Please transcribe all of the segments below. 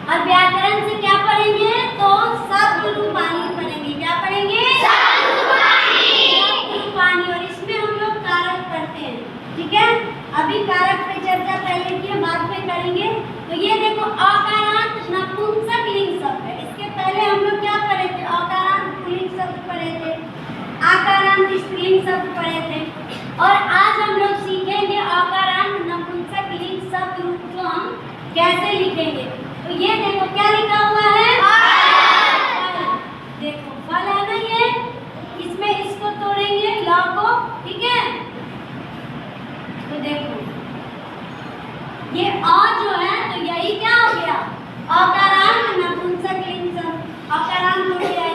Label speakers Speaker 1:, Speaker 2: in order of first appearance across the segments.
Speaker 1: और व्याकरण से क्या पढ़ेंगे तो शब्द रूपानी पढ़ेंगे। क्या पढ़ेंगे? शब्द रूपानी। और इसमें हम लोग कारक पढ़ते हैं। ठीक है, अभी कारक पे चर्चा पहले की बाद में करेंगे। तो ये देखो अकारांत नपुंसकलिंग शब्द है। इसके पहले हम लोग क्या पढ़े थे? अकारांत पुल्लिंग शब्द पढ़े थे, आकारांत स्त्रीलिंग शब्द पढ़े थे। और आज हम लोग सीखेंगे अकारांत नपुंसकलिंग शब्द रूप को हम कैसे लिखेंगे। तो ये देखो क्या लिखा हुआ है? देखो फल है ना ये, इसमें इसको तोड़ेंगे ल को। ठीक है, तो देखो ये अ जो है तो यही क्या हो गया? अकारांत नपुंसकलिंग शब्द। अकारांत हो गया है।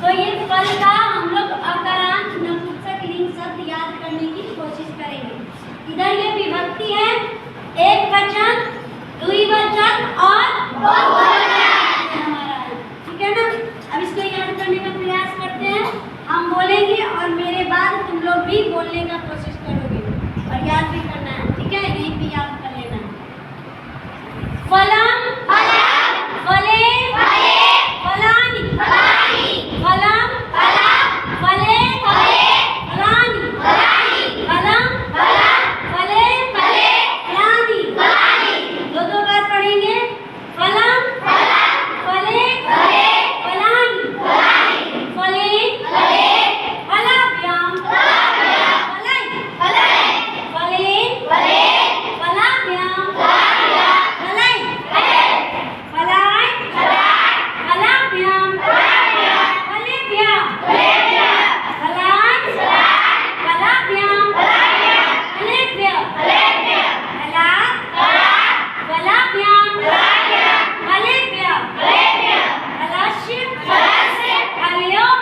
Speaker 1: तो ये फल का हम लोग अकारांत नपुंसकलिंग शब्द याद करने की कोशिश करेंगे। इधर ये विभक्ति है, एक वचन, द्विवचन और बहुवचन हमारा है। ठीक है ना, अब इसको याद करने का प्रयास करते हैं। हम बोलेंगे और मेरे बाद तुम लोग भी बोलने का कोशिश करोगे और याद भी करना है। ठीक है, यही भी याद कर लेना है। फलम फले फलानि फलम फले फलानि फलम फले फलानि। दो बार पढ़ेंगे। फलम फले फलानि फले फलाभ्याम फले फलाभ्याम फलाई फलाभ्याम फलेभ्यः फलान् फलाभ्याम फलेभ्यः फलात् फलाभ्याम फलेभ्यः फलस्य फलयोः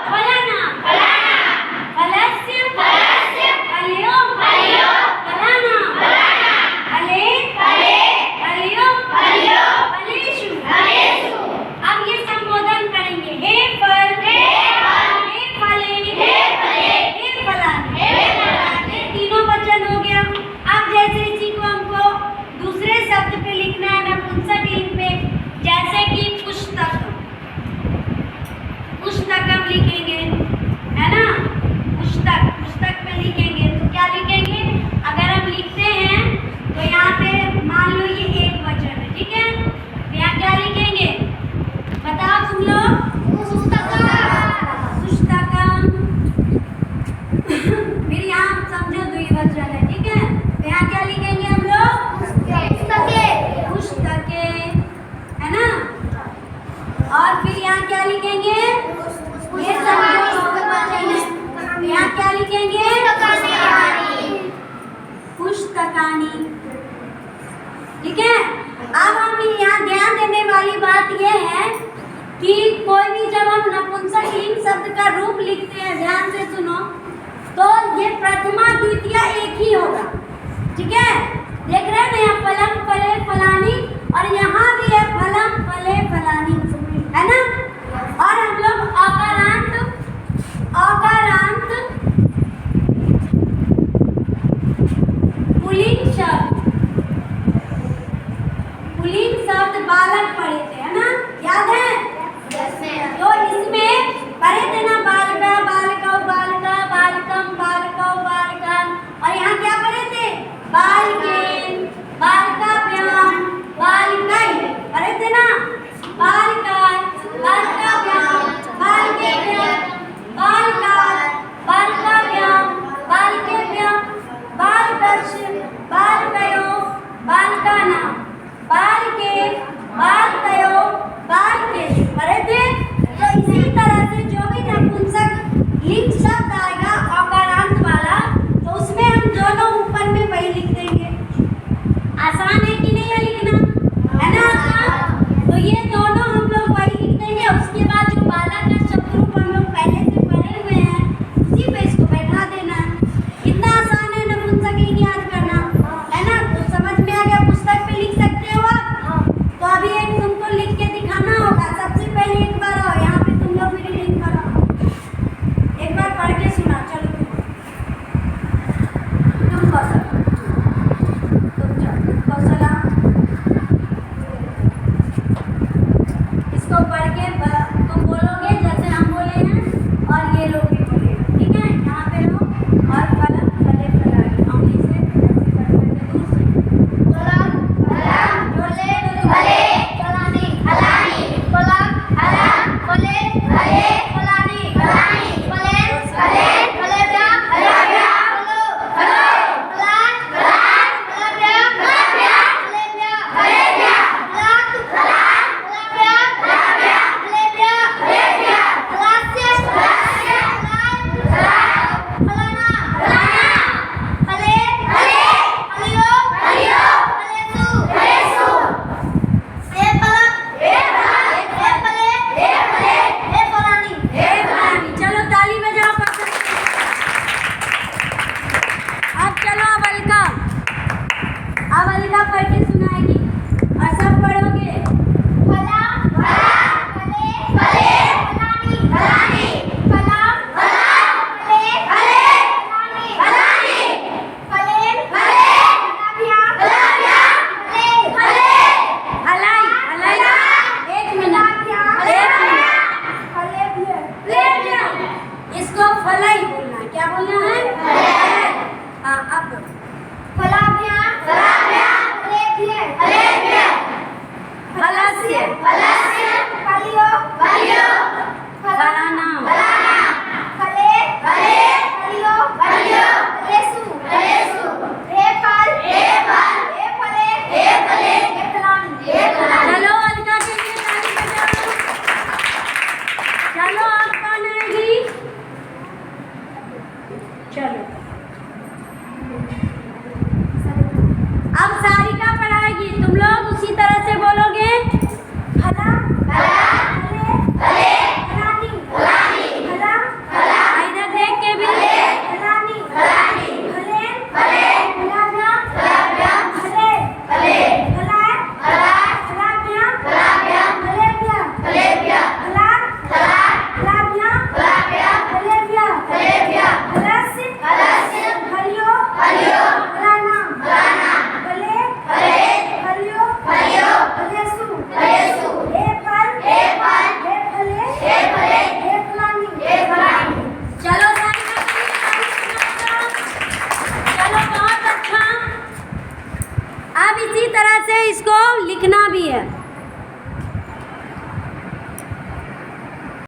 Speaker 1: फलानां फलस्य फलयोः फलानां फले फलयोः फलेषु। अब ये संबोधन करेंगे। हे फल, हे फले, हे फलानि। तीनों वचन हो गया। अब जैसे इसी को हमको दूसरे शब्द पे लिखना है नपुंसकलिंग पे, जैसे कि पुस्तक। पुस्तकम लिखेंगे, है ना? पुस्तक पे लिखेंगे तो क्या लिखेंगे? अगर हम लिखते हैं तो यहाँ पे मान लो ये एक वचन है। ठीक है, तो यहाँ क्या लिखेंगे बताओ तुम लोग? पुस्तकम। फिर यहाँ समझो द्विवचन है। ठीक है, तो यहाँ क्या लिखेंगे हम लोग? पुस्तके, है ना? और फिर यहाँ क्या लिखेंगे? ये समझो यहाँ क्या लिखेंगे? पुस्तकानि। ठीक है, अब हम यहाँ ध्यान देने वाली बात यह है कि कोई भी जब हम नपुंसकलिंग शब्द का रूप लिखते हैं, ध्यान से सुनो, तो ये प्रथमा द्वितीया एक ही होगा। ठीक है, देख रहे हैं ना यहाँ फलम फले फलानि और यहाँ भी है फलम फले फलानि, है ना? और हम लोग अकारांत पुल्लिंग शब्द बालक पढ़े थे, है ना? याद है? तो इसमें पढ़े थे ना बालका बालका बालका चलो अब सारिका पढ़ाएगी, तुम लोग उसी तरह से बोलोगे।